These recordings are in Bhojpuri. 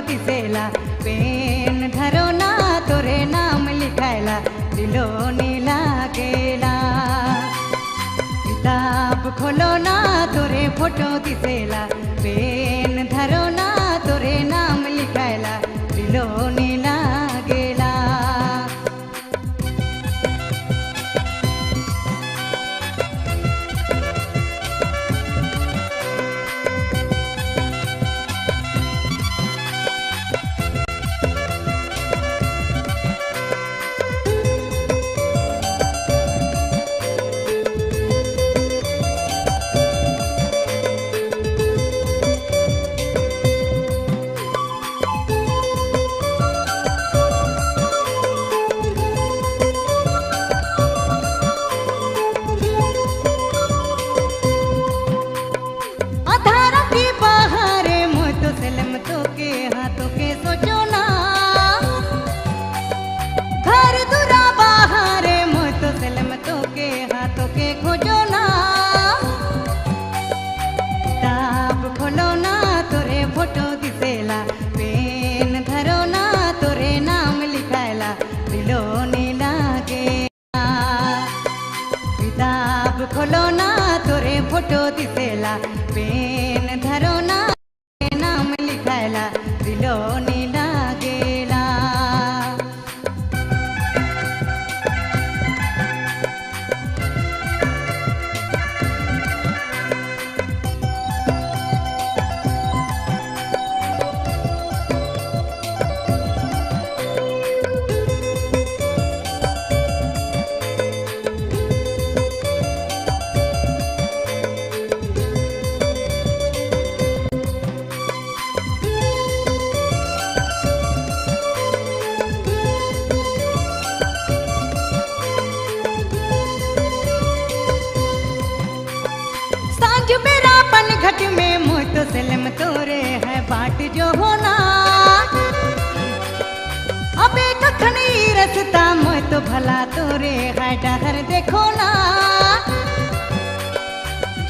दिसेला पेन धरो ना तोरे नाम लिखायला दिलो नीला गेला किताब खोलो ना तोरे फोटो दिसेला पेन धरो ना तोरे नाम लिखायला दिलो नीला गेला फोटो दिसेला पेन धरो ना तोरे नाम लिखायला दिलो नीला गेला किताब खोलो ना तोरे फोटो दिसेला पेन धरो ना तोरे नाम लिखायला दिलो नीला गेला मेरा पनघट में मुँह तो सलम तोरे है बाट जो होना अबे कखनी रसता मुँह तो भला तोरे है डहर देखो ना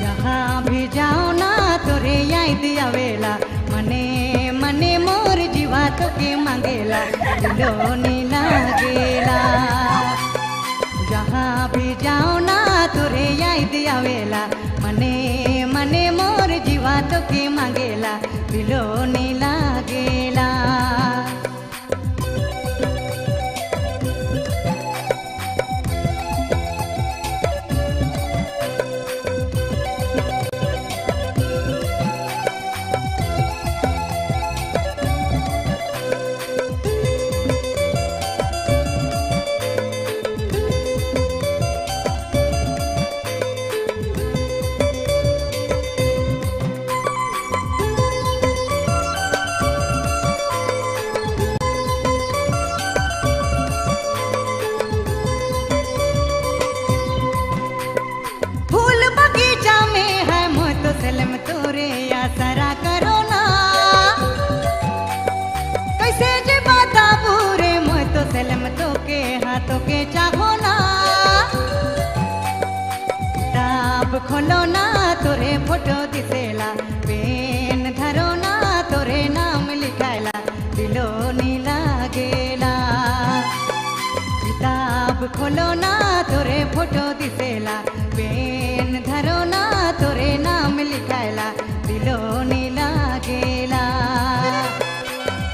जहाँ भी जाओ ना तोरे याद आवेला मने मने मोर जीवा तो के मांगेला दिलो नीला गेला जहाँ भी जाओ ना तोरे याद आवेला मने मने मोर जीवा तो के मांगेला दिलो नीला गेला सलम तोरे आसरा करो ना कैसे जे बाता पूरे मोह तो सलम तो के हाथों के चाहो ना किताब खोलो ना तोरे फोटो दिसेला पेन धरो ना तोरे नाम लिखायला दिलो नीला गेला किताब खोलो ना तोरे फोटो दिसेला पेन धरो ना तोरे नाम लिखायला दिलो नीला गेला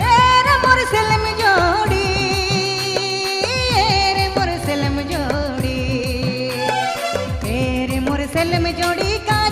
तेरे मोर सलम जोड़ी तेरे मोर सलम जोड़ी तेरे मोर सलम जोड़ी का